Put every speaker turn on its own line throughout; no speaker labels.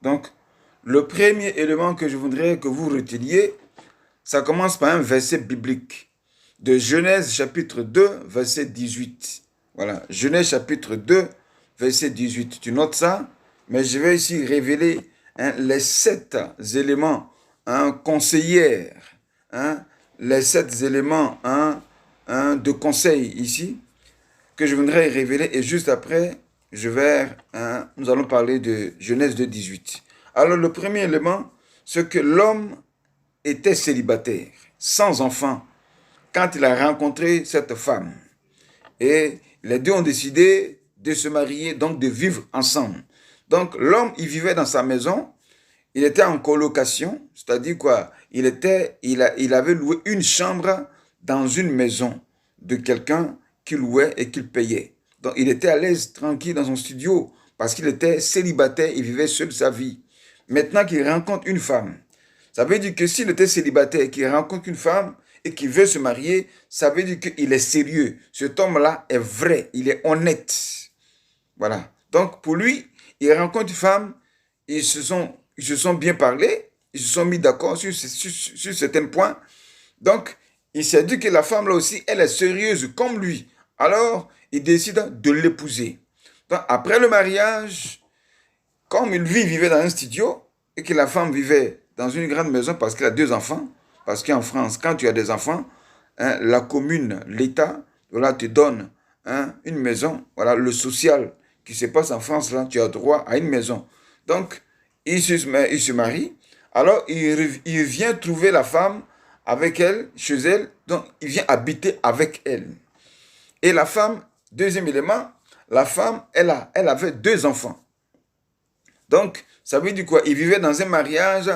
Donc, le premier élément que je voudrais que vous reteniez, ça commence par un verset biblique de Genèse chapitre 2, verset 18. Voilà, Genèse chapitre 2, verset 18. Tu notes ça, mais je vais ici révéler les 7 éléments conseillers, les 7 éléments de conseil ici que je voudrais révéler et juste après, nous allons parler de Genèse 2, 18. Alors le premier élément, c'est que l'homme était célibataire, sans enfant, quand il a rencontré cette femme. Et les deux ont décidé de se marier, donc de vivre ensemble. Donc l'homme, il vivait dans sa maison, il était en colocation, c'est-à-dire quoi? Il avait loué une chambre dans une maison de quelqu'un qu'il louait et qu'il payait. Donc il était à l'aise, tranquille dans son studio, parce qu'il était célibataire, il vivait seul sa vie. Maintenant qu'il rencontre une femme, ça veut dire que s'il était célibataire et qu'il rencontre une femme et qu'il veut se marier, ça veut dire qu'il est sérieux. Cet homme-là est vrai, il est honnête. Voilà. Donc pour lui, il rencontre une femme, ils se sont bien parlé, ils se sont mis d'accord sur certains points. Donc, il s'est dit que la femme là aussi, elle est sérieuse comme lui. Alors, il décide de l'épouser. Donc, après le mariage, comme lui vivait dans un studio et que la femme vivait dans une grande maison parce qu'elle a 2 enfants, parce qu'en France, quand tu as des enfants, la commune, l'État, voilà, te donne une maison. Voilà, le social qui se passe en France, là, tu as droit à une maison. Donc, il se marie. Alors, il vient trouver la femme avec elle, chez elle. Donc, il vient habiter avec elle. Et la femme, deuxième élément, la femme, elle avait 2 enfants. Donc, ça veut dire quoi? Il vivait dans un mariage,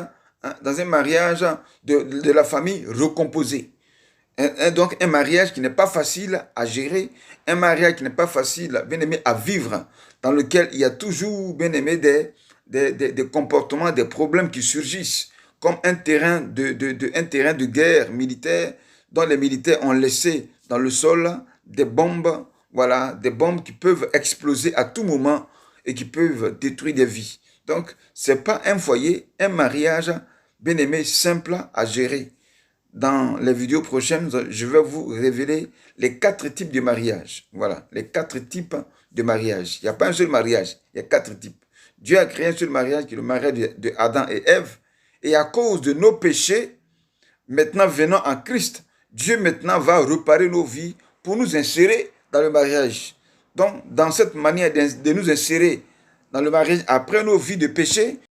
de la famille recomposée. Donc, un mariage qui n'est pas facile à gérer, un mariage qui n'est pas facile, bien aimé, à vivre, dans lequel il y a toujours, bien aimé, des comportements, des problèmes qui surgissent, comme un terrain de guerre militaire, dont les militaires ont laissé dans le sol des bombes, voilà, des bombes qui peuvent exploser à tout moment et qui peuvent détruire des vies. Donc, ce n'est pas un foyer, un mariage, bien aimé, simple à gérer. Dans les vidéos prochaines, je vais vous révéler les 4 types de mariage. Voilà, les 4 types de mariage. Il n'y a pas un seul mariage, il y a 4 types. Dieu a créé un seul mariage qui est le mariage de Adam et Ève. Et à cause de nos péchés, maintenant venant en Christ, Dieu maintenant va réparer nos vies pour nous insérer dans le mariage. Donc, dans cette manière de nous insérer dans le mariage après nos vies de péché,